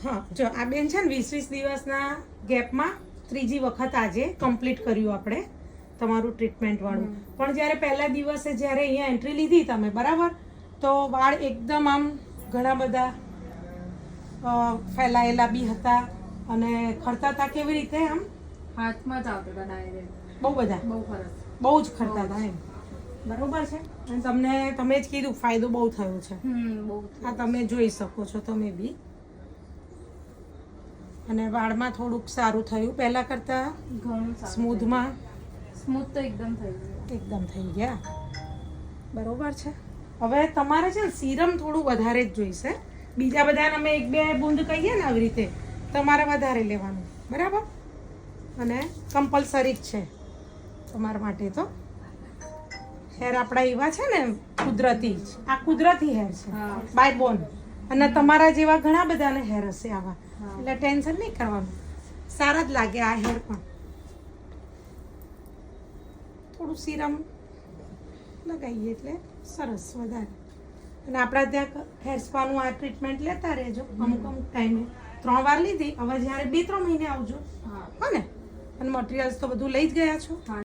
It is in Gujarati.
હા જો આ બેન છે ને 20-20 દિવસના ગેપમાં ત્રીજી વખત આજે કમ્પ્લીટ કર્યું આપણે તમારું ટ્રીટમેન્ટ વાળું. પણ જ્યારે પહેલા દિવસે જ્યારે અહીંયા એન્ટ્રી લીધી તમે બરાબર, તો વાળ એકદમ આમ ઘણા બધા ફેલાયેલા બી હતા અને ખરતા હતા. કેવી રીતે? આમ હાથમાં જ આવતા હતા ડાયરેક્ટ. બહુ બધા, બહુ ખરસ. બહુ જ ખરતા હતા એમ. બરોબર છે. અને તમે જ કીધું ફાયદો બહુ થયો છે. બહુ. આ તમે જોઈ શકો છો તમે બી. અને વાળમાં થોડુંક સારું થયું પહેલા કરતા, ઘણું સારું. સ્મૂધમાં સ્મૂથ તો એકદમ થઈ ગયું. એકદમ થઈ ગયા. બરોબર છે. હવે તમારે છે ને સીરમ થોડું વધારે જ જોઈશે. બીજા બધાને અમે 1-2 બૂંદ કહીએ ને આવી રીતે, તમારે વધારે લેવાનું. બરાબર? અને કમ્પલસરી જ છે તમારા માટે તો. હેર આપણા એવા છે ને કુદરતી જ. આ કુદરતી હેર છે બાય બોન. અને તમારા જેવા ઘણા બધાને હેર હશે આવા, એટલે ટેન્શન નહીં કરવાનું. સારા જ લાગે આ હેર પણ. થોડું સીરમ લગાવીએ એટલે સરસ વધારે. અને આપણા ત્યાં હેર સ્પાનું આ ટ્રીટમેન્ટ લેતા રહેજો અમુક ટાઈમે. 3 વાર લીધી, હવે જ્યારે 2-3 મહિને આવજો. હા ને? અને મટીરિયલ્સ તો બધું લઈ જ ગયા છો?